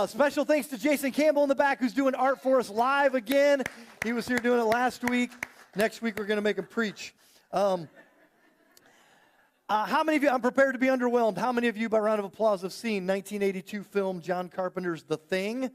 Special thanks to Jason Campbell in the back who's doing art for us live again. He was here doing it last week. Next week we're going to make him preach. How many of you, I'm prepared to be underwhelmed, how many of you, by round of applause, have seen 1982 film John Carpenter's The Thing?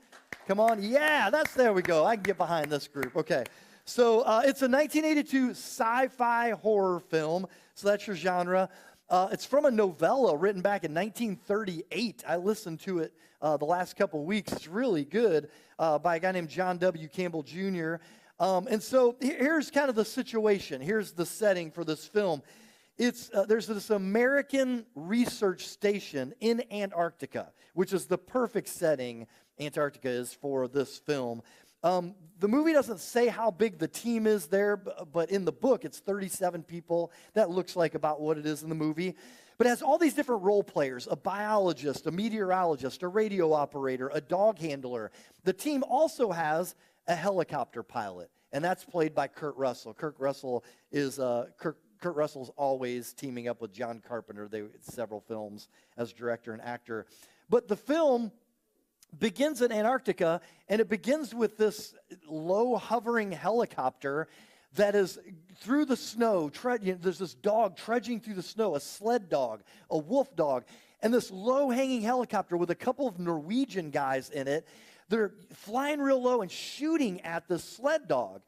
Come on. Yeah, there we go. I can get behind this group. Okay. So it's a 1982 sci-fi horror film. So that's your genre. It's from a novella written back in 1938. I listened to it the last couple of weeks. It's really good by a guy named John W. Campbell Jr. And so here's kind of the situation. Here's the setting for this film. There's this American research station in Antarctica, which is the perfect setting Antarctica is for this film. The movie doesn't say how big the team is there, but in the book, it's 37 people. That looks like about what it is in the movie. But it has all these different role players, a biologist, a meteorologist, a radio operator, a dog handler. The team also has a helicopter pilot, and that's played by Kurt Russell. Kurt Russell's always teaming up with John Carpenter. Several films as director and actor. But the film begins in Antarctica, and it begins with this low hovering helicopter that is through the snow. There's this dog trudging through the snow, a sled dog, a wolf dog, and this low hanging helicopter with a couple of Norwegian guys in it. They're flying real low and shooting at the sled dog.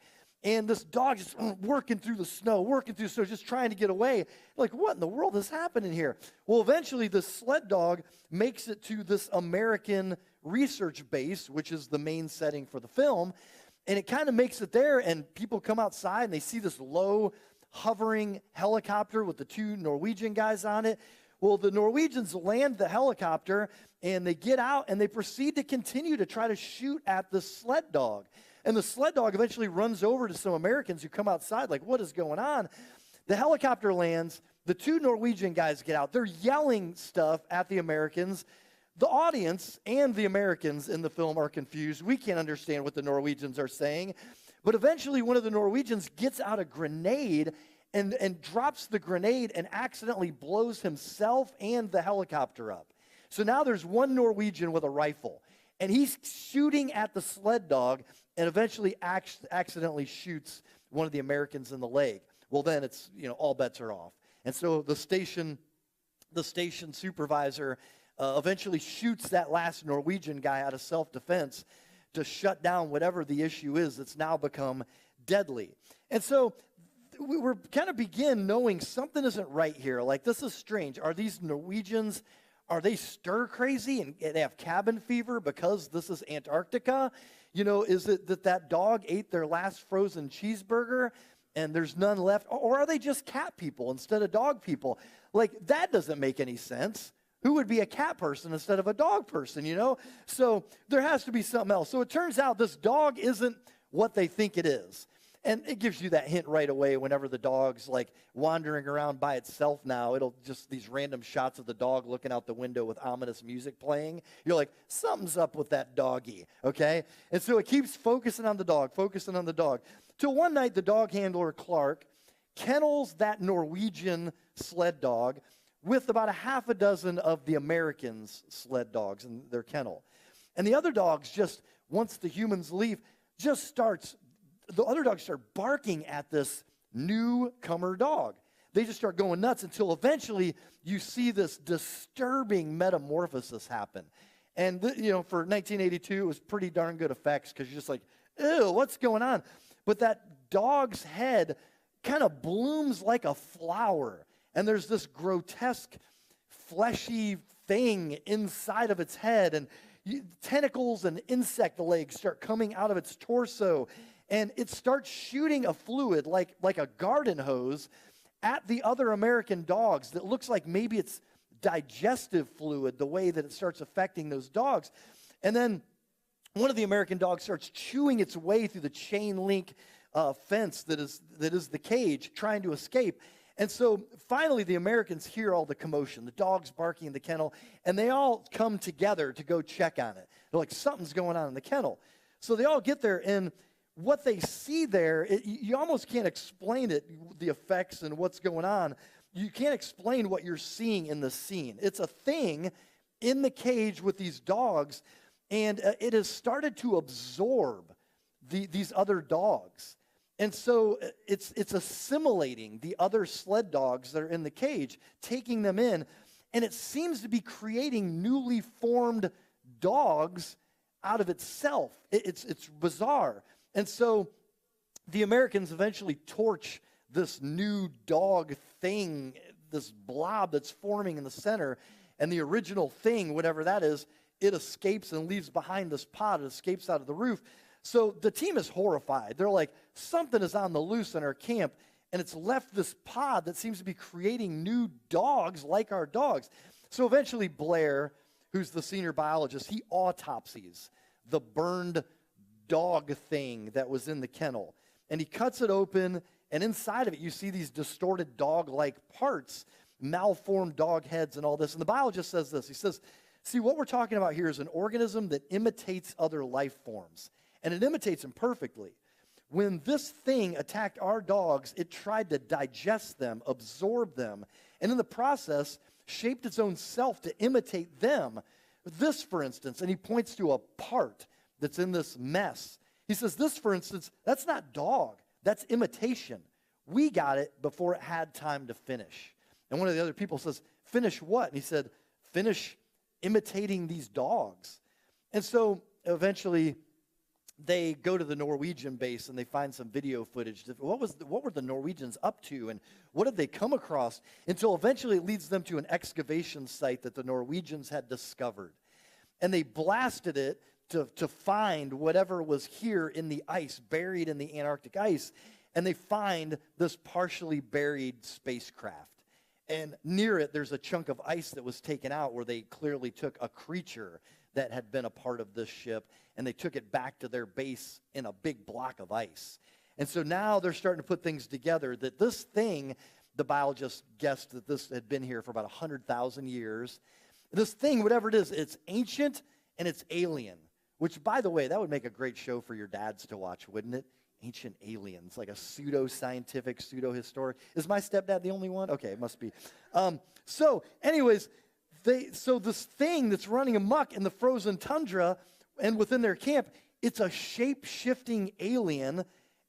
And this dog is working through the snow, just trying to get away. Like, what in the world is happening here? Well, eventually, the sled dog makes it to this American research base, which is the main setting for the film. And it kind of makes it there, and people come outside, and they see this low, hovering helicopter with the two Norwegian guys on it. Well, the Norwegians land the helicopter, and they get out, and they proceed to continue to try to shoot at the sled dog. And the sled dog eventually runs over to some Americans who come outside, like, what is going on? The helicopter lands. The two Norwegian guys get out. They're yelling stuff at the Americans. The audience and the Americans in the film are confused. We can't understand what the Norwegians are saying. But eventually, one of the Norwegians gets out a grenade and drops the grenade and accidentally blows himself and the helicopter up. So now there's one Norwegian with a rifle, and he's shooting at the sled dog and eventually accidentally shoots one of the Americans in the leg. Well, then it's, all bets are off. And so the station supervisor eventually shoots that last Norwegian guy out of self-defense to shut down whatever the issue is that's now become deadly. And so we're kind of begin knowing something isn't right here. Like, this is strange. Are these Norwegians, are they stir crazy and they have cabin fever because this is Antarctica? Is it that dog ate their last frozen cheeseburger and there's none left? Or are they just cat people instead of dog people? Like, that doesn't make any sense. Who would be a cat person instead of a dog person, So there has to be something else. So it turns out this dog isn't what they think it is. And it gives you that hint right away whenever the dog's like wandering around by itself now. It'll just these random shots of the dog looking out the window with ominous music playing. You're like, something's up with that doggy, okay? And so it keeps focusing on the dog. Till one night, the dog handler, Clark, kennels that Norwegian sled dog with about a half a dozen of the Americans' sled dogs in their kennel. And the other dogs just, once the humans leave, the other dogs start barking at this newcomer dog. They just start going nuts until eventually you see this disturbing metamorphosis happen. And, for 1982, it was pretty darn good effects because you're just like, ew, what's going on? But that dog's head kind of blooms like a flower. And there's this grotesque, fleshy thing inside of its head. And tentacles and insect legs start coming out of its torso. And it starts shooting a fluid like a garden hose at the other American dogs that looks like maybe it's digestive fluid, the way that it starts affecting those dogs. And then one of the American dogs starts chewing its way through the chain link fence that is the cage, trying to escape. And so finally the Americans hear all the commotion, the dogs barking in the kennel, and they all come together to go check on it. They're like, something's going on in the kennel. So they all get there, and what they see there, you almost can't explain it, the effects and what's going on. You can't explain what you're seeing in the scene. It's a thing in the cage with these dogs, and it has started to absorb these other dogs. And so it's assimilating the other sled dogs that are in the cage, taking them in, and it seems to be creating newly formed dogs out of itself. It's bizarre. And so the Americans eventually torch this new dog thing, this blob that's forming in the center, and the original thing, whatever that is, it escapes and leaves behind this pod. It escapes out of the roof. So the team is horrified. They're like, something is on the loose in our camp, and it's left this pod that seems to be creating new dogs like our dogs. So eventually Blair, who's the senior biologist, he autopsies the burned dog thing that was in the kennel. And he cuts it open, and inside of it you see these distorted dog-like parts, malformed dog heads and all this. And the biologist says this. He says, see, what we're talking about here is an organism that imitates other life forms. And it imitates them perfectly. When this thing attacked our dogs, it tried to digest them, absorb them, and in the process, shaped its own self to imitate them. This, for instance, and he points to a part that's in this mess. He says, this, for instance, that's not dog. That's imitation. We got it before it had time to finish. And one of the other people says, finish what? And he said, finish imitating these dogs. And so eventually they go to the Norwegian base and they find some video footage. What were the Norwegians up to, and what did they come across? Until eventually it leads them to an excavation site that the Norwegians had discovered. And they blasted it to find whatever was here in the ice, buried in the Antarctic ice. And they find this partially buried spacecraft. And near it, there's a chunk of ice that was taken out where they clearly took a creature that had been a part of this ship, and they took it back to their base in a big block of ice. And so now they're starting to put things together that this thing, the biologist guessed that this had been here for about 100,000 years. This thing, whatever it is, it's ancient and it's alien, which, by the way, that would make a great show for your dads to watch, wouldn't it? Ancient aliens, like a pseudo-scientific, pseudo-historic. Is my stepdad the only one? Okay, it must be. So anyways, so this thing that's running amok in the frozen tundra and within their camp, it's a shape-shifting alien,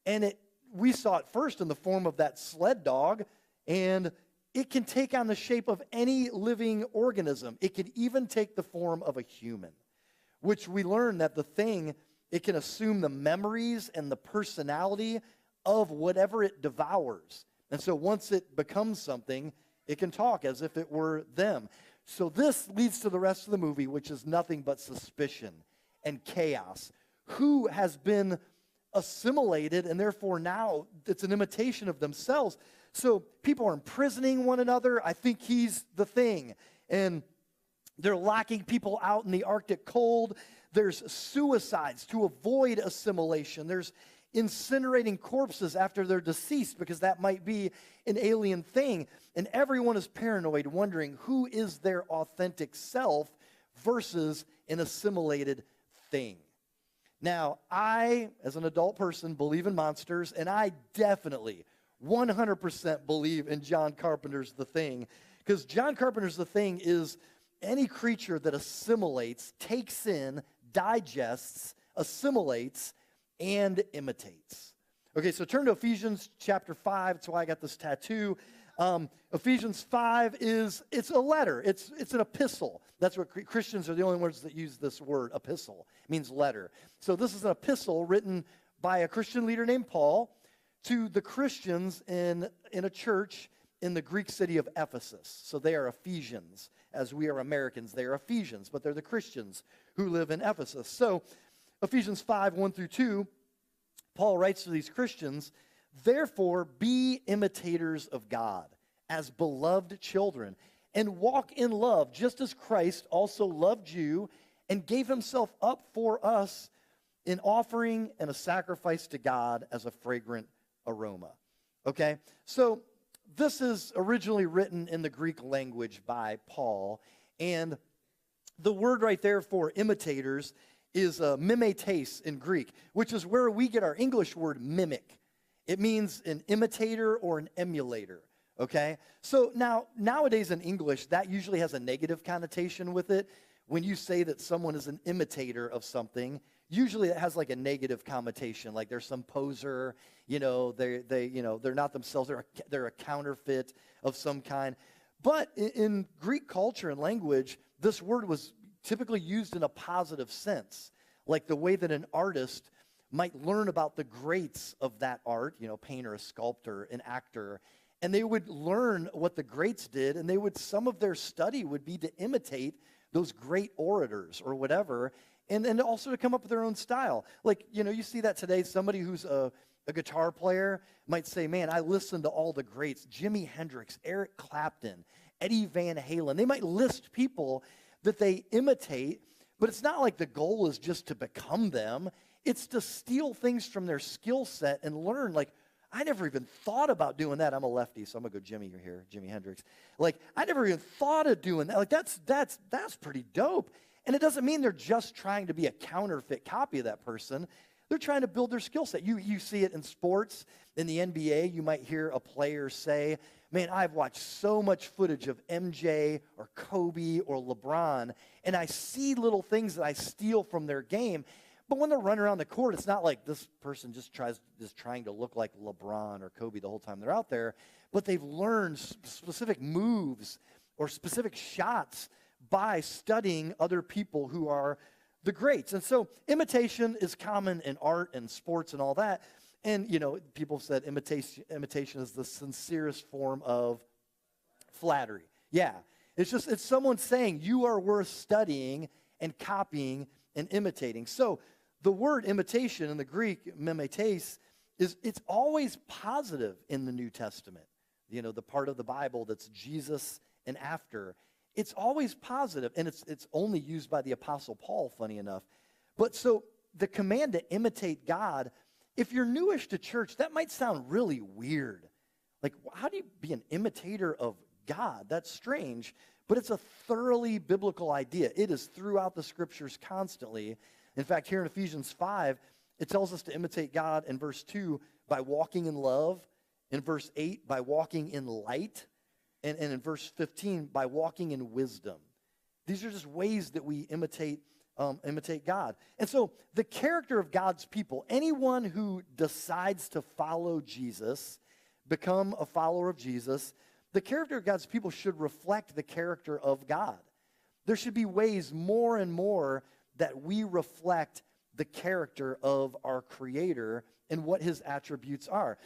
and we saw it first in the form of that sled dog, and it can take on the shape of any living organism. It can even take the form of a human, which we learned that the thing, it can assume the memories and the personality of whatever it devours. And so once it becomes something, it can talk as if it were them. So this leads to the rest of the movie, which is nothing but suspicion and chaos. Who has been assimilated, and therefore now it's an imitation of themselves. So people are imprisoning one another. I think he's the thing. And they're locking people out in the Arctic cold. There's suicides to avoid assimilation. There's incinerating corpses after they're deceased because that might be an alien thing. And everyone is paranoid, wondering who is their authentic self versus an assimilated thing. Now, I, as an adult person, believe in monsters, and I definitely 100% believe in John Carpenter's The Thing, because John Carpenter's The Thing is any creature that assimilates, takes in, digests, assimilates, and imitates. Okay, so turn to Ephesians chapter 5. That's why I got this tattoo. Ephesians 5 it's a letter. It's an epistle. That's what Christians are the only ones that use this word, epistle. It means letter. So this is an epistle written by a Christian leader named Paul to the Christians in a church in the Greek city of Ephesus. So they are Ephesians. As we are Americans, they are Ephesians, but they're the Christians who live in Ephesus. So Ephesians 5, 1 through 2, Paul writes to these Christians, therefore be imitators of God as beloved children, and walk in love, just as Christ also loved you and gave himself up for us in offering and a sacrifice to God as a fragrant aroma. Okay? So this is originally written in the Greek language by Paul, and the word right there for imitators is mimetes in Greek, which is where we get our English word mimic. It means an imitator or an emulator, okay? So nowadays in English, that usually has a negative connotation with it. when you say that someone is an imitator of something, usually it has like a negative connotation, like they're some poser, they're not themselves, they're a counterfeit of some kind. But in Greek culture and language, this word was typically used in a positive sense, like the way that an artist might learn about the greats of that art, painter, a sculptor, an actor, and they would learn what the greats did, and some of their study would be to imitate those great orators or whatever, and also to come up with their own style. Like, you see that today, somebody who's a guitar player might say, man, I listened to all the greats, Jimi Hendrix, Eric Clapton, Eddie Van Halen. They might list people that they imitate, but it's not like the goal is just to become them. It's to steal things from their skill set and learn, like, I never even thought about doing that. I'm a lefty, so I'm going to go Jimi here, Jimi Hendrix. Like, I never even thought of doing that. Like, that's pretty dope. And it doesn't mean they're just trying to be a counterfeit copy of that person. They're trying to build their skill set. You see it in sports. In the NBA, you might hear a player say, man, I've watched so much footage of MJ or Kobe or LeBron, and I see little things that I steal from their game. But when they're running around the court, it's not like this person just trying to look like LeBron or Kobe the whole time they're out there, but they've learned specific moves or specific shots by studying other people who are the greats. And so imitation is common in art and sports and all that. And, people have said imitation is the sincerest form of flattery. Yeah, it's someone saying you are worth studying and copying and imitating. So the word imitation in the Greek, mimetes, it's always positive in the New Testament. The part of the Bible that's Jesus and after. It's always positive, and it's only used by the Apostle Paul, funny enough. But so the command to imitate God, if you're newish to church, that might sound really weird. Like, how do you be an imitator of God? That's strange, but it's a thoroughly biblical idea. It is throughout the scriptures constantly. In fact, here in Ephesians 5, it tells us to imitate God in verse 2 by walking in love, in verse 8 by walking in light, and in verse 15 by walking in wisdom. These are just ways that we imitate God. And so the character of God's people, anyone who decides to follow Jesus, become a follower of Jesus, the character of God's people should reflect the character of God. There should be ways more and more that we reflect the character of our Creator and what his attributes are.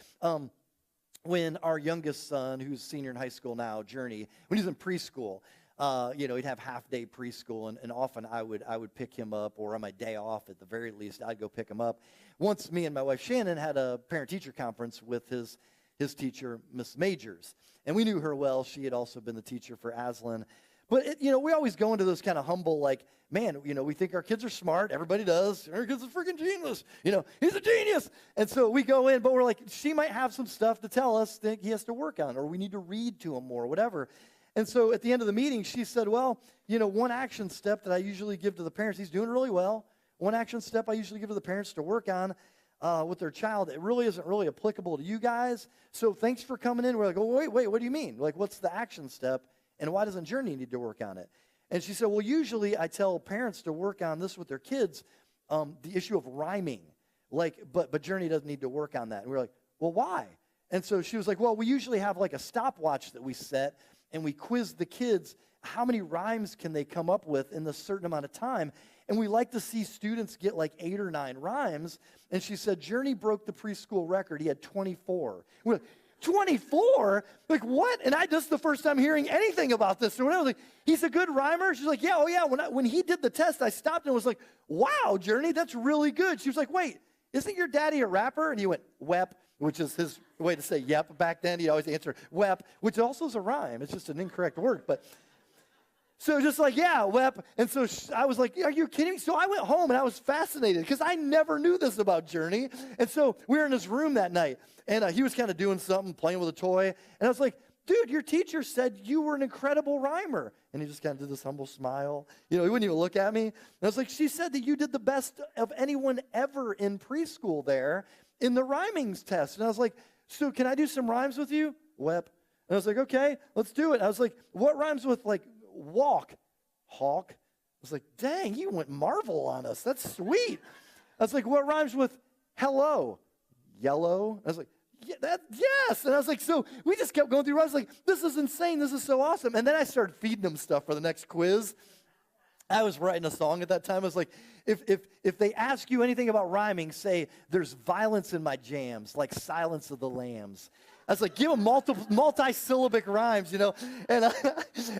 When our youngest son, who's a senior in high school now, Journey, when he's in preschool, he'd have half-day preschool, and often I would pick him up, or on my day off at the very least, I'd go pick him up. Once me and my wife Shannon had a parent-teacher conference with his teacher, Miss Majors, and we knew her well. She had also been the teacher for Aslan. But, we always go into this kind of humble, like, man, we think our kids are smart. Everybody does. Our kid's a freaking genius. He's a genius. And so we go in, but we're like, she might have some stuff to tell us that he has to work on, or we need to read to him more, or whatever. And so at the end of the meeting, she said, well, one action step that I usually give to the parents, he's doing really well. One action step I usually give to the parents to work on with their child, it really isn't really applicable to you guys. So thanks for coming in. We're like, oh, wait, what do you mean? Like, what's the action step? And why doesn't Journey need to work on it? And she said, well, usually I tell parents to work on this with their kids, the issue of rhyming. But Journey doesn't need to work on that. And we're like, well, why? And so she was like, well, we usually have like a stopwatch that we set, and we quiz the kids how many rhymes can they come up with in a certain amount of time. And we like to see students get like 8 or 9 rhymes. And she said, Journey broke the preschool record. He had 24. We're like, 24? Like, what? And this is the first time hearing anything about this. So when I was like, he's a good rhymer? She's like, yeah, oh yeah. When he did the test, I stopped and was like, wow, Journey, that's really good. She was like, wait, isn't your daddy a rapper? And he went, wep, which is his way to say yep back then. He'd always answer wep, which also is a rhyme. It's just an incorrect word. But so just like, yeah, wep. And so I was like, are you kidding me? So I went home and I was fascinated because I never knew this about Journey. And so we were in his room that night, and he was kind of doing something, playing with a toy. And I was like, dude, your teacher said you were an incredible rhymer. And he just kind of did this humble smile. He wouldn't even look at me. And I was like, she said that you did the best of anyone ever in preschool there in the rhymings test. And I was like, so can I do some rhymes with you? Wep. And I was like, okay, let's do it. I was like, what rhymes with like walk? Hawk. I was like, dang, you went Marvel on us. That's sweet. I was like, what rhymes with hello? Yellow. I was like, yeah, yes. And I was like, so we just kept going through. I was like, this is insane. This is so awesome. And then I started feeding them stuff for the next quiz. I was writing a song at that time. I was like, if they ask you anything about rhyming, say, there's violence in my jams, like Silence of the Lambs. I was like, give them multi-syllabic rhymes, you know. And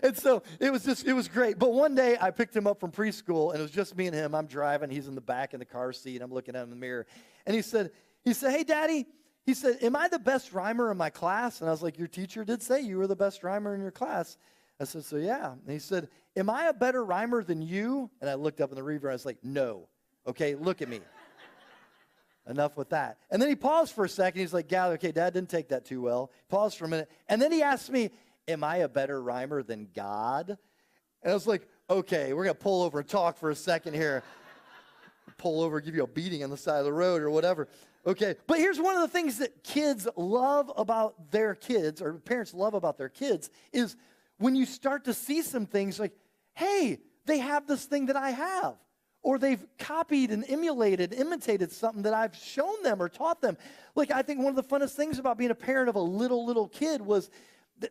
and so it was great. But one day I picked him up from preschool, and it was just me and him. I'm driving. He's in the back in the car seat. I'm looking at him in the mirror. And he said, hey, Daddy, he said, am I the best rhymer in my class? And I was like, your teacher did say you were the best rhymer in your class. I said, so yeah. And he said, am I a better rhymer than you? And I looked up in the reader. I was like, no. Okay, look at me. Enough with that. And then he paused for a second. He's like, yeah, okay, Dad didn't take that too well. Paused for a minute. And then he asked me, am I a better rhymer than God? And I was like, okay, we're going to pull over and talk for a second here. Pull over, give you a beating on the side of the road or whatever. Okay, but here's one of the things that kids love about their kids, or parents love about their kids, is when you start to see some things like, hey, they have this thing that I have. Or they've copied and imitated something that I've shown them or taught them. Like, I think one of the funnest things about being a parent of a little kid was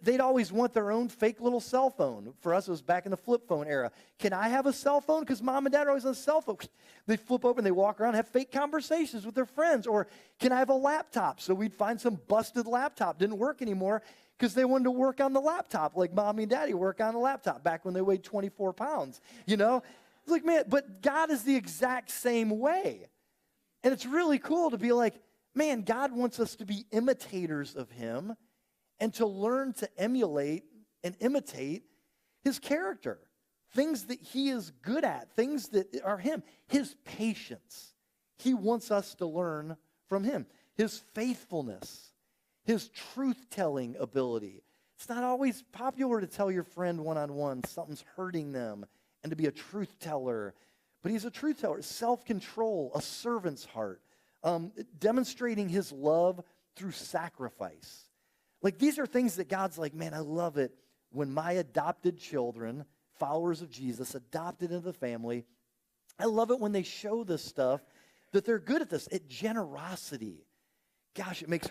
they'd always want their own fake little cell phone. For us, it was back in the flip phone era. Can I have a cell phone? Because Mom and Dad are always on a cell phone. They flip open, they walk around, have fake conversations with their friends. Or can I have a laptop? So we'd find some busted laptop. Didn't work anymore because they wanted to work on the laptop like Mommy and Daddy work on a laptop back when they weighed 24 pounds, you know? It's like, man, but God is the exact same way. And it's really cool to be like, man, God wants us to be imitators of him and to learn to emulate and imitate his character. Things that he is good at, things that are him. His patience. He wants us to learn from him. His faithfulness. His truth-telling ability. It's not always popular to tell your friend one-on-one something's hurting them and to be a truth teller. But he's a truth teller. Self-control, a servant's heart, demonstrating his love through sacrifice. Like, these are things that God's like, man, I love it when my adopted children, followers of Jesus, adopted into the family, I love it when they show this stuff, that they're good at this, at generosity. Gosh, it makes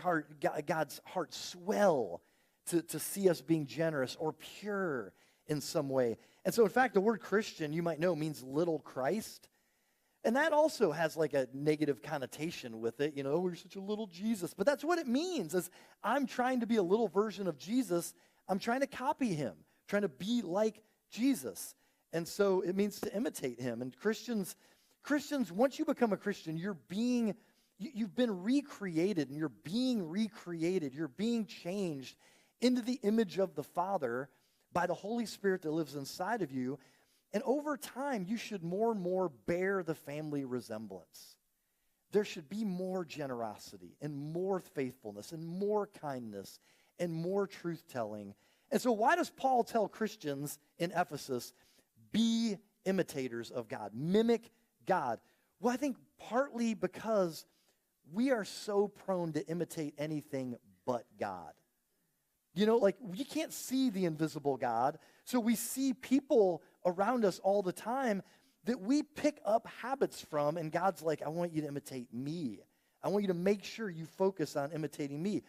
God's heart swell to see us being generous or pure in some way. And so, in fact, the word Christian, you might know, means little Christ. And that also has like a negative connotation with it. You know, we're such a little Jesus. But that's what it means, is I'm trying to be a little version of Jesus. I'm trying to copy him, trying to be like Jesus. And so it means to imitate him. And Christians, once you become a Christian, you've been recreated, and you're being recreated. You're being changed into the image of the Father by the Holy Spirit that lives inside of you. And over time, you should more and more bear the family resemblance. There should be more generosity and more faithfulness and more kindness and more truth-telling. And so why does Paul tell Christians in Ephesus, be imitators of God, mimic God? Well, I think partly because we are so prone to imitate anything but God. You know, like, you can't see the invisible God, so we see people around us all the time that we pick up habits from, and God's like, I want you to imitate me. I want you to make sure you focus on imitating me.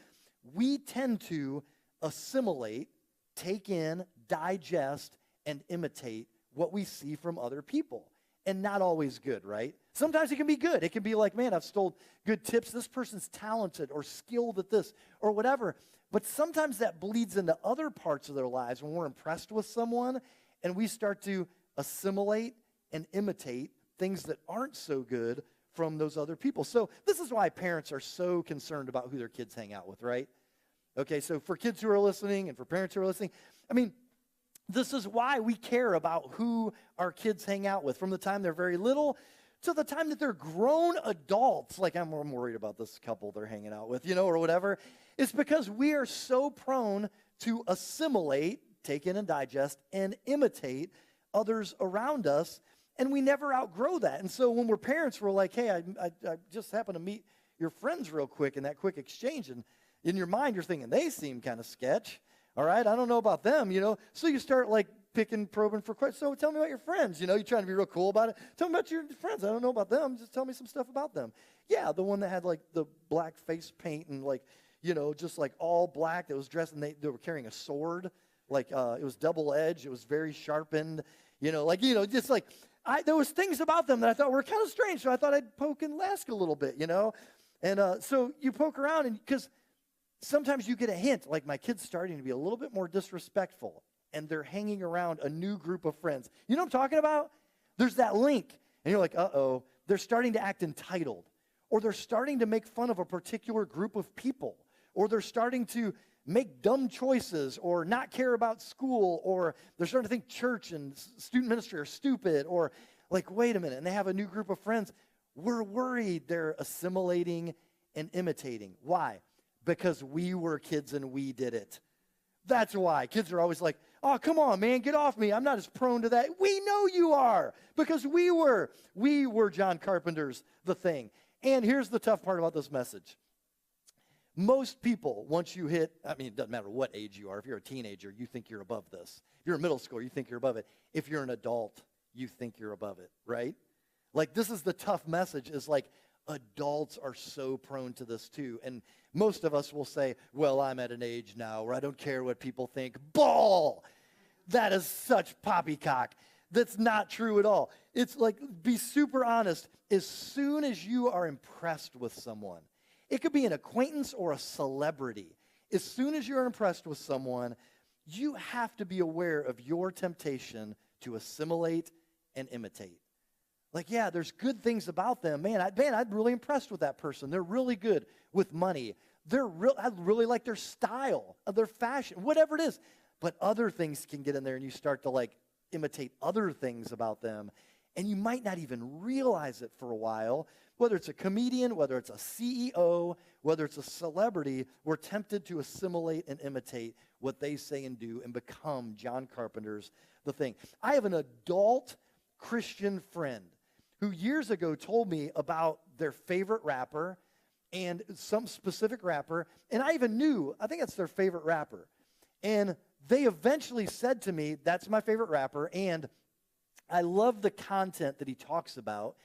We tend to assimilate, take in, digest, and imitate what we see from other people. And not always good, right? Sometimes it can be good. It can be like, man, I've stole good tips. This person's talented or skilled at this or whatever. But sometimes that bleeds into other parts of their lives when we're impressed with someone and we start to assimilate and imitate things that aren't so good from those other people. So this is why parents are so concerned about who their kids hang out with, right? Okay, so for kids who are listening and for parents who are listening, I mean, this is why we care about who our kids hang out with from the time they're very little to the time that they're grown adults. Like, I'm worried about this couple they're hanging out with, you know, or whatever. It's because we are so prone to assimilate, take in and digest, and imitate others around us, and we never outgrow that. And so when we're parents, we're like, hey, I just happened to meet your friends real quick in that quick exchange, and in your mind, you're thinking, they seem kind of sketch. All right, I don't know about them, you know. So you start like picking, probing for questions. So tell me about your friends. You're trying to be real cool about it. Tell me about your friends. I don't know about them. Just tell me some stuff about them. Yeah, the one that had like the black face paint and like, just like all black that was dressed, and they were carrying a sword. Like it was double-edged. It was very sharpened. Just like there was things about them that I thought were kind of strange. So I thought I'd poke and ask a little bit, And so you poke around, and because sometimes you get a hint, like my kid's starting to be a little bit more disrespectful, and they're hanging around a new group of friends. You know what I'm talking about? There's that link, and you're like, uh-oh, they're starting to act entitled, or they're starting to make fun of a particular group of people, or they're starting to make dumb choices, or not care about school, or they're starting to think church and student ministry are stupid, or like, wait a minute, and they have a new group of friends. We're worried they're assimilating and imitating. Why? Because we were kids and we did it. That's why. Kids are always like, oh, come on, man, get off me. I'm not as prone to that. We know you are, because we were John Carpenter's The Thing. And here's the tough part about this message. Most people, once you hit, it doesn't matter what age you are. If you're a teenager, you think you're above this. If you're a middle schooler, you think you're above it. If you're an adult, you think you're above it, right? Like, this is the tough message, is like, adults are so prone to this too. And most of us will say, well, I'm at an age now where I don't care what people think. Ball! That is such poppycock. That's not true at all. It's like, be super honest. As soon as you are impressed with someone, it could be an acquaintance or a celebrity. As soon as you're impressed with someone, you have to be aware of your temptation to assimilate and imitate. Like, yeah, there's good things about them. Man, I'm really impressed with that person. They're really good with money. I really like their style, their fashion, whatever it is. But other things can get in there, and you start to like imitate other things about them, and you might not even realize it for a while. Whether it's a comedian, whether it's a CEO, whether it's a celebrity, we're tempted to assimilate and imitate what they say and do and become John Carpenter's The Thing. I have an adult Christian friend who years ago told me about their favorite rapper and some specific rapper, and I even knew, I think that's their favorite rapper. And they eventually said to me, that's my favorite rapper, and I love the content that he talks about,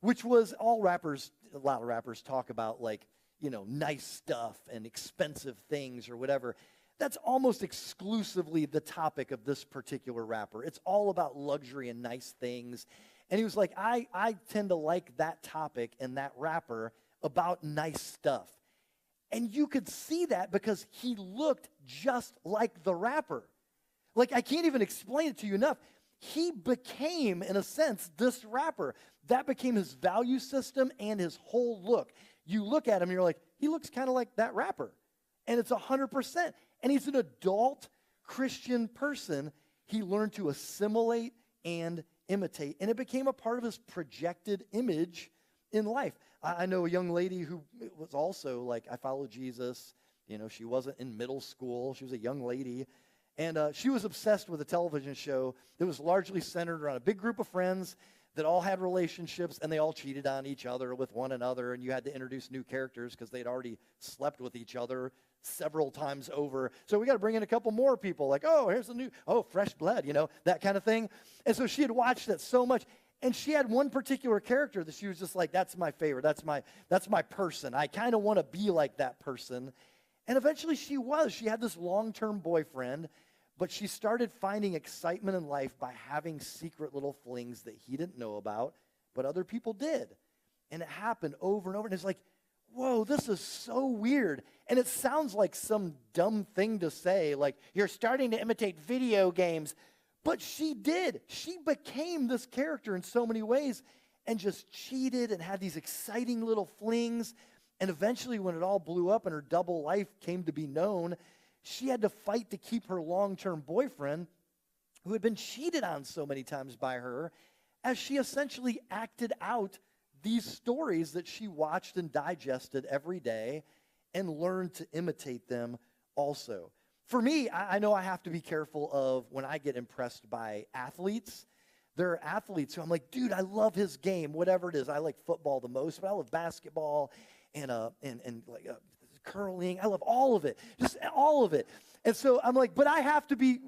which was a lot of rappers talk about like, nice stuff and expensive things or whatever. That's almost exclusively the topic of this particular rapper. It's all about luxury and nice things. And he was like, I tend to like that topic and that rapper about nice stuff. And you could see that because he looked just like the rapper. Like, I can't even explain it to you enough. He became, in a sense, this rapper. That became his value system and his whole look. You look at him and you're like, he looks kind of like that rapper. And it's 100%. And he's an adult Christian person. He learned to assimilate and imitate. And it became a part of his projected image in life. I know a young lady who was also like, I follow Jesus. She wasn't in middle school. She was a young lady. And she was obsessed with a television show that was largely centered around a big group of friends that all had relationships, and they all cheated on each other with one another, and you had to introduce new characters because they'd already slept with each other several times over. So we got to bring in a couple more people, like, oh, here's the new, fresh blood, that kind of thing. And so she had watched that so much, and she had one particular character that she was just like, that's my favorite, that's my person. I kind of want to be like that person. And eventually she had this long-term boyfriend, but she started finding excitement in life by having secret little flings that he didn't know about, but other people did. And it happened over and over. And it's like, whoa, this is so weird. And it sounds like some dumb thing to say, like, you're starting to imitate video games. But she did. She became this character in so many ways and just cheated and had these exciting little flings. And eventually, when it all blew up and her double life came to be known, she had to fight to keep her long-term boyfriend, who had been cheated on so many times by her, as she essentially acted out these stories that she watched and digested every day and learned to imitate them also. For me, I know I have to be careful of when I get impressed by athletes. There are athletes who I'm like, dude, I love his game, whatever it is. I like football the most, but I love basketball and curling. I love all of it, just all of it. And so I'm like, but I have to be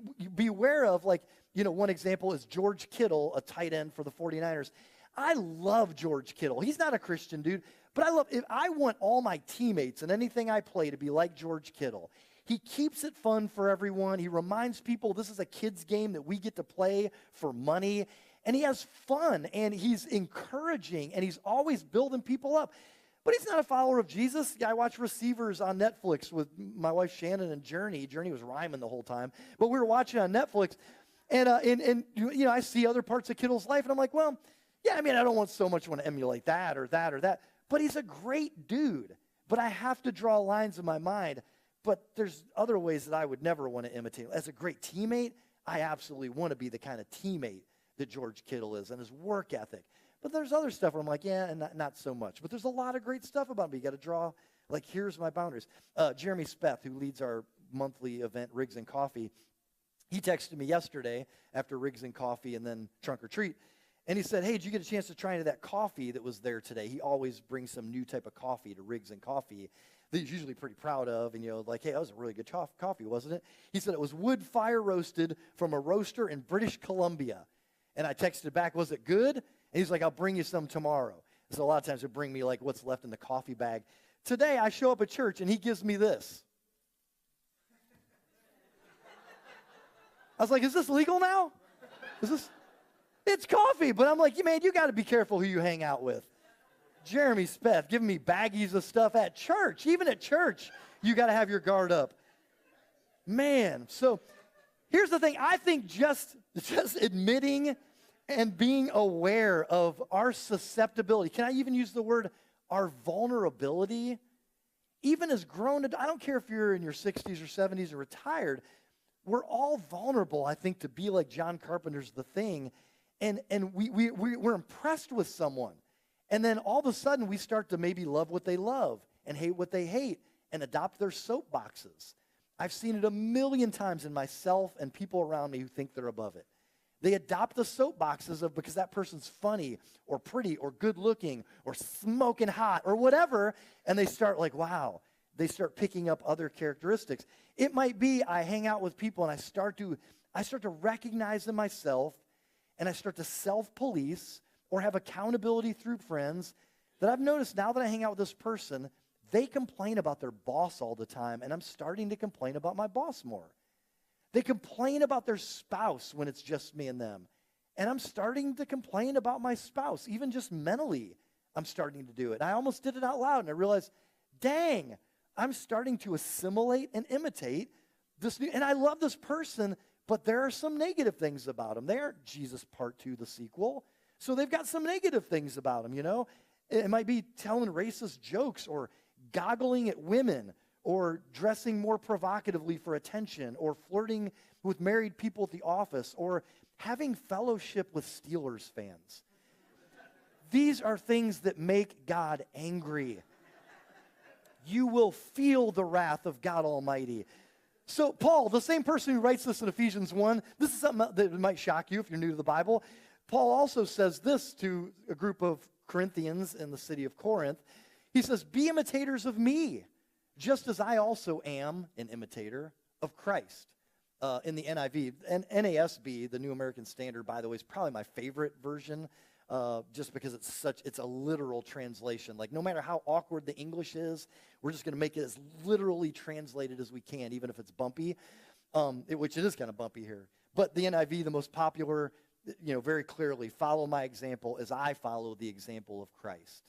aware of, like, one example is George Kittle, a tight end for the 49ers. I love George Kittle. He's not a Christian dude, but I want all my teammates and anything I play to be like George Kittle. He keeps it fun for everyone. He reminds people this is a kid's game that we get to play for money. And he has fun, and he's encouraging, and he's always building people up. But he's not a follower of Jesus. I watch Receivers on Netflix with my wife Shannon and Journey. Journey was rhyming the whole time. But we were watching on Netflix, and I see other parts of Kittle's life, and I'm like, well, yeah, I don't want to emulate that or that or that. But he's a great dude. But I have to draw lines in my mind. But there's other ways that I would never want to imitate. As a great teammate, I absolutely want to be the kind of teammate that George Kittle is and his work ethic. But there's other stuff where I'm like, yeah, and not so much. But there's a lot of great stuff about me. You got to draw, here's my boundaries. Jeremy Speth, who leads our monthly event, Rigs and Coffee, he texted me yesterday after Rigs and Coffee and then Trunk or Treat. And he said, hey, did you get a chance to try into that coffee that was there today? He always brings some new type of coffee to Rigs and Coffee that he's usually pretty proud of. And, hey, that was a really good coffee, wasn't it? He said it was wood fire roasted from a roaster in British Columbia. And I texted back, was it good? And he's like, I'll bring you some tomorrow. So a lot of times he'll bring me, what's left in the coffee bag. Today, I show up at church, and he gives me this. I was like, is this legal now? It's coffee. But I'm like, man, you got to be careful who you hang out with. Jeremy Speth giving me baggies of stuff at church. Even at church, you got to have your guard up. Man, so here's the thing. I think just admitting and being aware of our susceptibility, can I even use the word our vulnerability, even as grown, I don't care if you're in your 60s or 70s or retired, we're all vulnerable, I think, to be like John Carpenter's The Thing, and we're impressed with someone. And then all of a sudden, we start to maybe love what they love and hate what they hate and adopt their soapboxes. I've seen it a million times in myself and people around me who think they're above it. They adopt the soapboxes of because that person's funny or pretty or good looking or smoking hot or whatever, and they start wow. They start picking up other characteristics. It might be I hang out with people and I start to recognize in myself, and I start to self-police or have accountability through friends, that I've noticed now that I hang out with this person, they complain about their boss all the time, and I'm starting to complain about my boss more. They complain about their spouse when it's just me and them, and I'm starting to complain about my spouse, even just mentally. I'm starting to do it. I almost did it out loud, and I realized, dang, I'm starting to assimilate and imitate this new, and I love this person, but there are some negative things about them. They aren't Jesus Part 2, the sequel. So they've got some negative things about them, It might be telling racist jokes or goggling at women or dressing more provocatively for attention or flirting with married people at the office or having fellowship with Steelers fans. These are things that make God angry. You will feel the wrath of God Almighty. So Paul, the same person who writes this in Ephesians 1, this is something that might shock you if you're new to the Bible. Paul also says this to a group of Corinthians in the city of Corinth. He says, be imitators of me, just as I also am an imitator of Christ. In the NIV, and NASB, the New American Standard, by the way, is probably my favorite version, just because it's a literal translation. No matter how awkward the English is, we're just going to make it as literally translated as we can, even if it's bumpy, which it is kind of bumpy here. But the NIV, the most popular, very clearly, follow my example as I follow the example of Christ.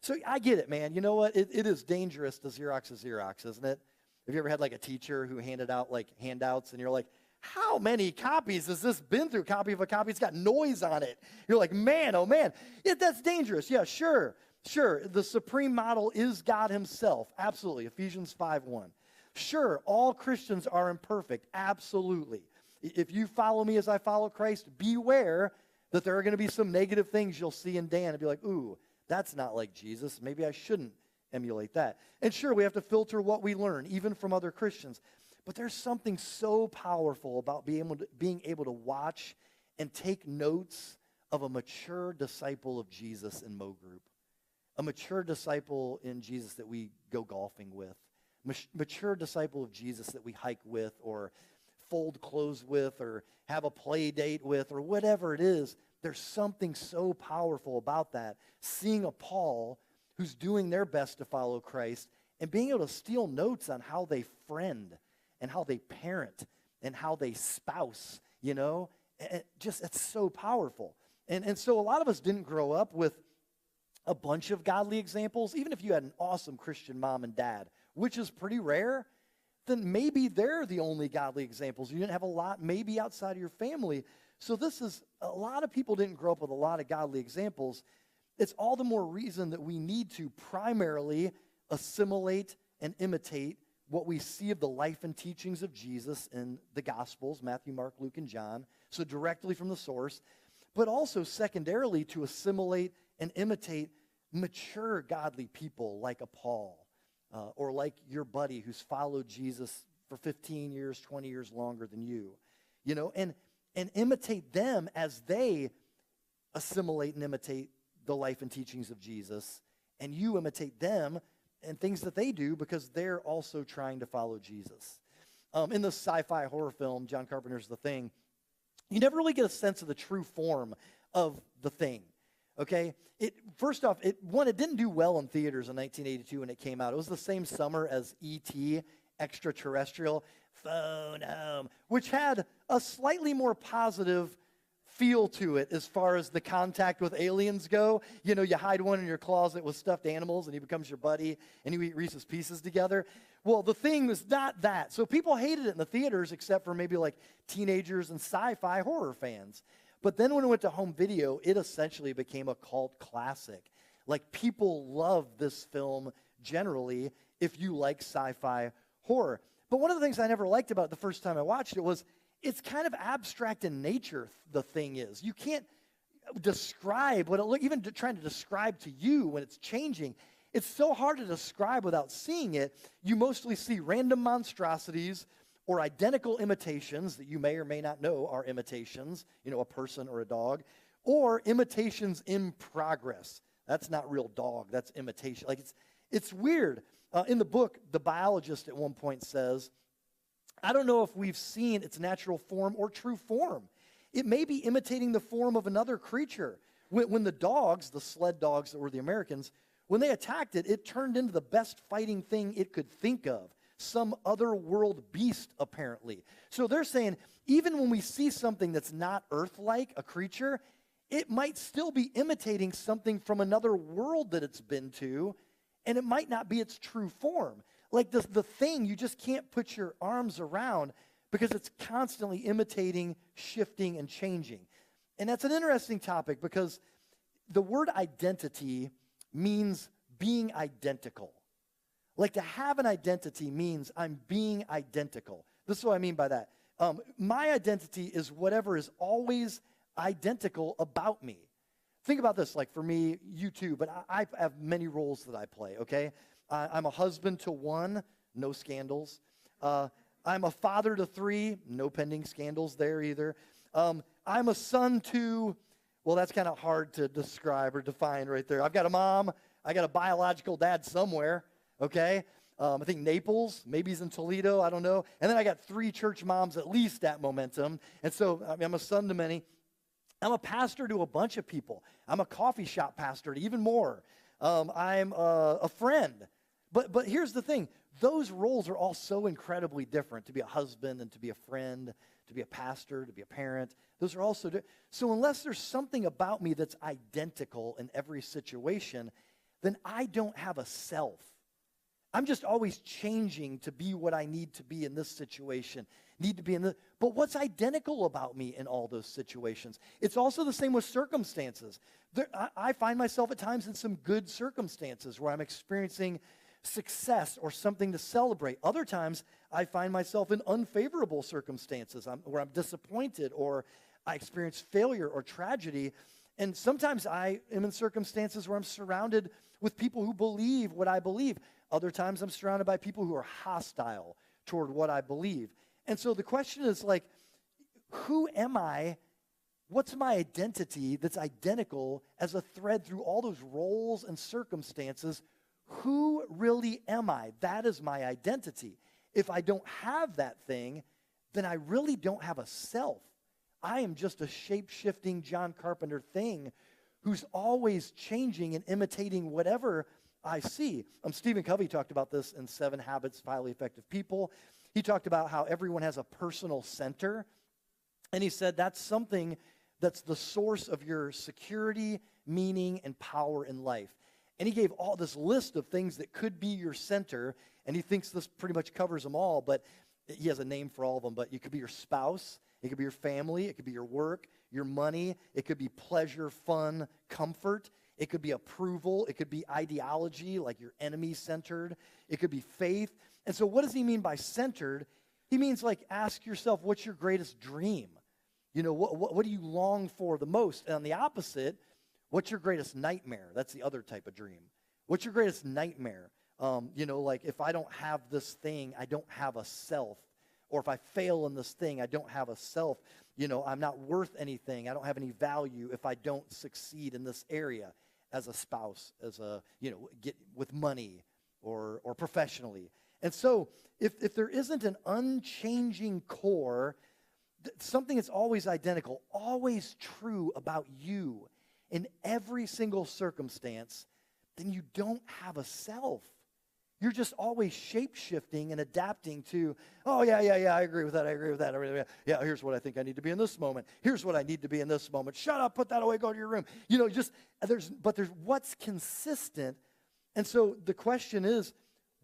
So I get it, man. You know what? It is dangerous to Xerox a Xerox, isn't it? Have you ever had a teacher who handed out handouts and you're like, how many copies has this been through? Copy of a copy, it's got noise on it. You're like, man, oh man. Yeah, that's dangerous. Yeah, sure. The supreme model is God himself. Absolutely. Ephesians 5:1. Sure, all Christians are imperfect. Absolutely. If you follow me as I follow Christ, beware that there are going to be some negative things you'll see in Dan and be like, ooh, that's not like Jesus. Maybe I shouldn't emulate that. And sure, we have to filter what we learn, even from other Christians. But there's something so powerful about being able to watch and take notes of a mature disciple of Jesus in Mo Group. A mature disciple in Jesus that we go golfing with. Mature disciple of Jesus that we hike with or fold clothes with or have a play date with or whatever it is. There's something so powerful about that. Seeing a Paul who's doing their best to follow Christ and being able to steal notes on how they friend and how they parent and how they spouse, you know. It's so powerful. And so a lot of us didn't grow up with a bunch of godly examples. Even if you had an awesome Christian mom and dad, which is pretty rare, then maybe they're the only godly examples. You didn't have a lot maybe outside of your family. So this is, a lot of people didn't grow up with a lot of godly examples. It's all the more reason that we need to primarily assimilate and imitate what we see of the life and teachings of Jesus in the Gospels, Matthew, Mark, Luke, and John, so directly from the source, but also secondarily to assimilate and imitate mature godly people like a Paul or like your buddy who's followed Jesus for 15 years, 20 years longer than you, you know, and imitate them as they assimilate and imitate the life and teachings of Jesus, and you imitate them and things that they do because they're also trying to follow Jesus. In the sci-fi horror film, John Carpenter's The Thing, you never really get a sense of the true form of The Thing, okay? First off, it didn't do well in theaters in 1982 when it came out. It was the same summer as E.T., Extraterrestrial, Phone Home, which had a slightly more positive feel to it as far as the contact with aliens go. You know, you hide one in your closet with stuffed animals and he becomes your buddy and you eat Reese's Pieces together. Well, The Thing was not that. So people hated it in the theaters except for maybe like teenagers and sci-fi horror fans. But then when it went to home video, it essentially became a cult classic. Like, people love this film generally if you like sci-fi horror. But one of the things I never liked about it the first time I watched it was it's kind of abstract in nature, The Thing is. You can't describe what it looks, even trying to describe to you when it's changing. It's so hard to describe without seeing it. You mostly see random monstrosities or identical imitations that you may or may not know are imitations, you know, a person or a dog, or imitations in progress. That's not real dog, that's imitation. Like, it's weird. In the book, the biologist at one point says, I don't know if we've seen its natural form or true form. It may be imitating the form of another creature. When the dogs, the sled dogs that were the Americans, when they attacked it, it turned into the best fighting thing it could think of. Some other world beast, apparently. So they're saying, even when we see something that's not Earth-like, a creature, it might still be imitating something from another world that it's been to, and it might not be its true form. Like the thing, you just can't put your arms around because it's constantly imitating, shifting, and changing. And that's an interesting topic because the word identity means being identical. Like, to have an identity means I'm being identical. This is what I mean by that. My identity is whatever is always identical about me. Think about this, like for me, you too, but I have many roles that I play, okay? I'm a husband to one, no scandals. I'm a father to three, no pending scandals there either. I'm a son to, well, that's kind of hard to describe or define right there. I've got a mom, I got a biological dad somewhere, okay? I think Naples, maybe he's in Toledo, I don't know. And then I got 3 church moms at least at Momentum. And so I'm a son to many. I'm a pastor to a bunch of people. I'm a coffee shop pastor to even more. I'm a friend. But here's the thing. Those roles are all so incredibly different. To be a husband and to be a friend, to be a pastor, to be a parent. Those are all so different. So unless there's something about me that's identical in every situation, then I don't have a self. I'm just always changing to be what I need to be in this situation, but what's identical about me in all those situations? It's also the same with circumstances. I find myself at times in some good circumstances where I'm experiencing success or something to celebrate. Other times, I find myself in unfavorable circumstances where I'm disappointed or I experience failure or tragedy. And sometimes I am in circumstances where I'm surrounded with people who believe what I believe. Other times I'm surrounded by people who are hostile toward what I believe. And so the question is, like, who am I? What's my identity that's identical as a thread through all those roles and circumstances? Who really am I? That is my identity. If I don't have that thing, then I really don't have a self. I am just a shape-shifting John Carpenter thing who's always changing and imitating whatever I see. Stephen Covey talked about this in 7 Habits of Highly Effective People. He talked about how everyone has a personal center. And he said that's something that's the source of your security, meaning, and power in life. And he gave all this list of things that could be your center, and he thinks this pretty much covers them all, but he has a name for all of them. But it could be your spouse, it could be your family, it could be your work, your money, it could be pleasure, fun, comfort, it could be approval, it could be ideology, like you're enemy-centered, it could be faith. And so what does he mean by centered? He means like ask yourself, what's your greatest dream? You know, what do you long for the most? And on the opposite, what's your greatest nightmare? That's the other type of dream. What's your greatest nightmare? You know, like if I don't have this thing, I don't have a self. Or if I fail in this thing, I don't have a self. You know, I'm not worth anything. I don't have any value if I don't succeed in this area as a spouse, as a, you know, get with money or professionally. And so if there isn't an unchanging core, something that's always identical, always true about you in every single circumstance, then you don't have a self. You're just always shape-shifting and adapting to, oh, yeah, I agree with that. Yeah, here's what I think I need to be in this moment. Here's what I need to be in this moment. Shut up, put that away, go to your room. You know, there's what's consistent. And so the question is,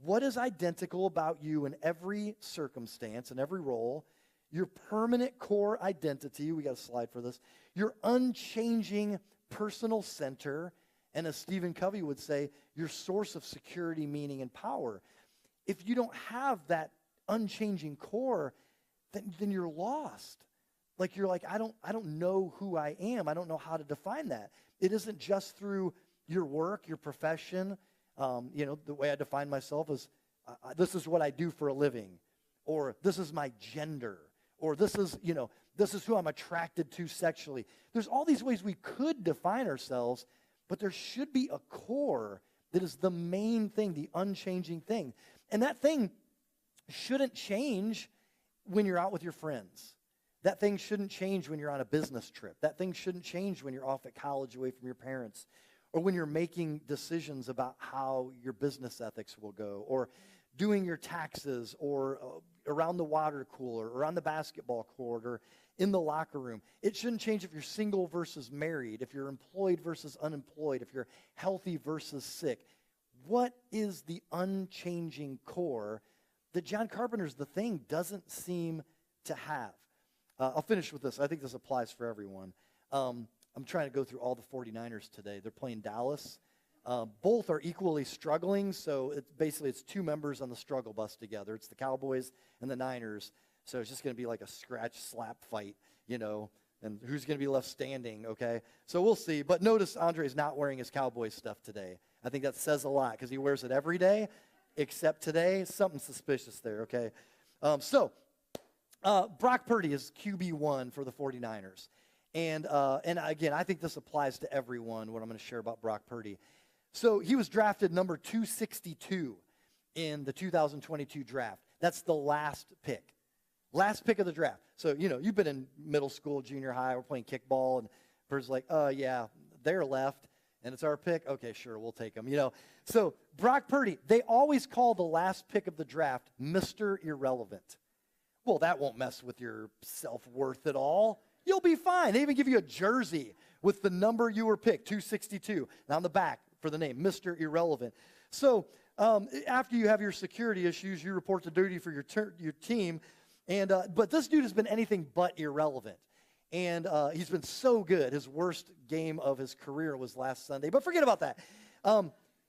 what is identical about you in every circumstance, in every role? Your permanent core identity, we got a slide for this, your unchanging personal center, and as Stephen Covey would say, your source of security, meaning, and power. If you don't have that unchanging core, then you're lost. Like you're like, I don't know who I am. I don't know how to define that. It isn't just through your work, your profession. You know, the way I define myself is this is what I do for a living, or this is my gender, or this is, you know, this is who I'm attracted to sexually. There's all these ways we could define ourselves, but there should be a core that is the main thing, the unchanging thing. And that thing shouldn't change when you're out with your friends. That thing shouldn't change when you're on a business trip. That thing shouldn't change when you're off at college away from your parents, or when you're making decisions about how your business ethics will go, or doing your taxes, or around the water cooler, or on the basketball court, or in the locker room. It shouldn't change if you're single versus married, if you're employed versus unemployed, if you're healthy versus sick. What is the unchanging core that John Carpenter's The Thing doesn't seem to have? I'll finish with this. I think this applies for everyone. I'm trying to go through all the 49ers today. They're playing Dallas. Both are equally struggling, so it's 2 members on the struggle bus together. It's the Cowboys and the Niners. So it's just going to be like a scratch-slap fight, you know, and who's going to be left standing, okay? So we'll see. But notice Andre's not wearing his Cowboys stuff today. I think that says a lot because he wears it every day, except today. Something suspicious there, okay? Brock Purdy is QB1 for the 49ers. And again, I think this applies to everyone, what I'm going to share about Brock Purdy. So he was drafted number 262 in the 2022 draft. That's the last pick. Last pick of the draft. So, you know, you've been in middle school, junior high, we're playing kickball, and the person's like, yeah, they're left, and it's our pick. Okay, sure, we'll take them, you know. So, Brock Purdy, they always call the last pick of the draft Mr. Irrelevant. Well, that won't mess with your self-worth at all. You'll be fine. They even give you a jersey with the number you were picked, 262, and on the back for the name, Mr. Irrelevant. So, after you have your security issues, you report to duty for your team. But this dude has been anything but irrelevant. And he's been so good. His worst game of his career was last Sunday. But forget about that.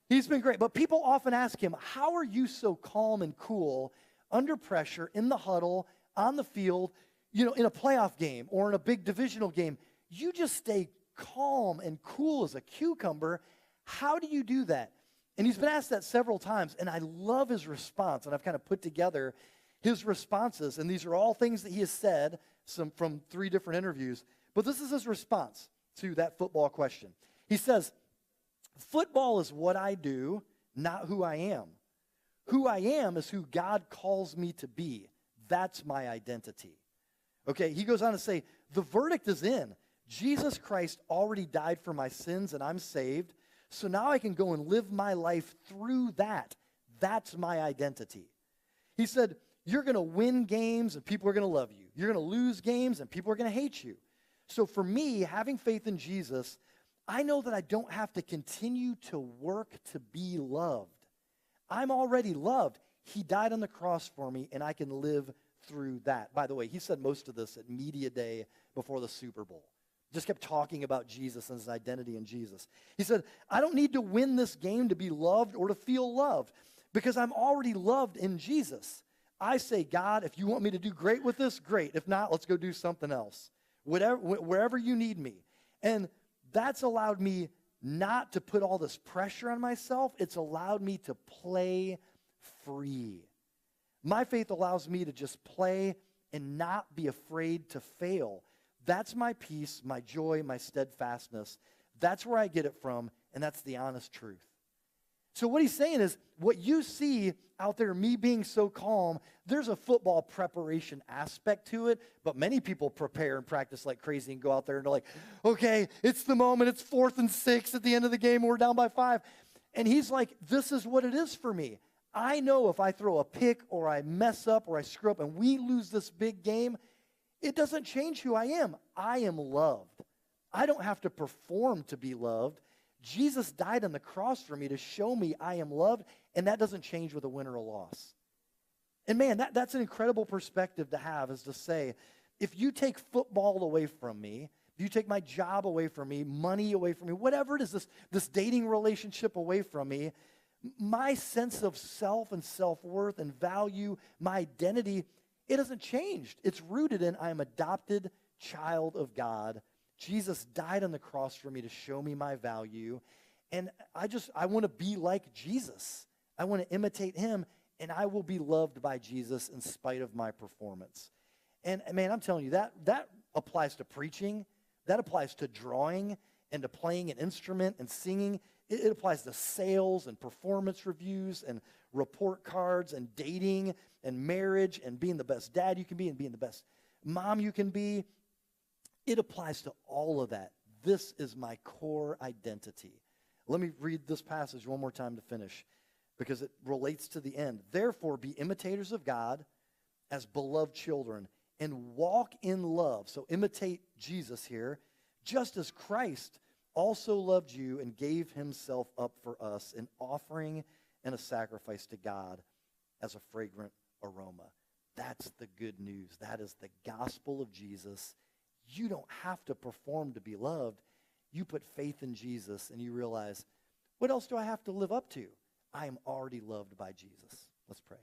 He's been great. But people often ask him, how are you so calm and cool under pressure, in the huddle, on the field, you know, in a playoff game or in a big divisional game? You just stay calm and cool as a cucumber. How do you do that? And he's been asked that several times. And I love his response. And I've kind of put together his responses, and these are all things that he has said from 3 different interviews, but this is his response to that football question. He says, football is what I do, not who I am. Who I am is who God calls me to be. That's my identity. Okay, he goes on to say, the verdict is in. Jesus Christ already died for my sins and I'm saved. So now I can go and live my life through that. That's my identity. He said, you're going to win games and people are going to love you. You're going to lose games and people are going to hate you. So for me, having faith in Jesus, I know that I don't have to continue to work to be loved. I'm already loved. He died on the cross for me, and I can live through that. By the way, he said most of this at media day before the Super Bowl. Just kept talking about Jesus and his identity in Jesus. He said, I don't need to win this game to be loved or to feel loved because I'm already loved in Jesus. I say, God, if you want me to do great with this, great. If not, let's go do something else. Wherever you need me. And that's allowed me not to put all this pressure on myself. It's allowed me to play free. My faith allows me to just play and not be afraid to fail. That's my peace, my joy, my steadfastness. That's where I get it from, and that's the honest truth. So what he's saying is, what you see out there, me being so calm, there's a football preparation aspect to it, but many people prepare and practice like crazy and go out there and they're like, okay, it's the moment, it's 4th and 6 at the end of the game, we're down by 5. And he's like, this is what it is for me. I know if I throw a pick or I mess up or I screw up and we lose this big game, it doesn't change who I am. I am loved. I don't have to perform to be loved. Jesus died on the cross for me to show me I am loved, and that doesn't change with a win or a loss. And man, that's an incredible perspective to have, is to say, if you take football away from me, if you take my job away from me, money away from me, whatever it is, this dating relationship away from me, my sense of self and self-worth and value, my identity, it hasn't changed. It's rooted in I am adopted child of God. Jesus died on the cross for me to show me my value. And I want to be like Jesus. I want to imitate him, and I will be loved by Jesus in spite of my performance. And man, I'm telling you, that applies to preaching. That applies to drawing and to playing an instrument and singing. It applies to sales and performance reviews and report cards and dating and marriage and being the best dad you can be and being the best mom you can be. It applies to all of that. This is my core identity. Let me read this passage one more time to finish because it relates to the end. Therefore, be imitators of God as beloved children and walk in love. So imitate Jesus here, just as Christ also loved you and gave himself up for us, an offering and a sacrifice to God as a fragrant aroma. That's the good news. That is the gospel of Jesus. You don't have to perform to be loved. You put faith in Jesus and you realize, what else do I have to live up to? I am already loved by Jesus. Let's pray.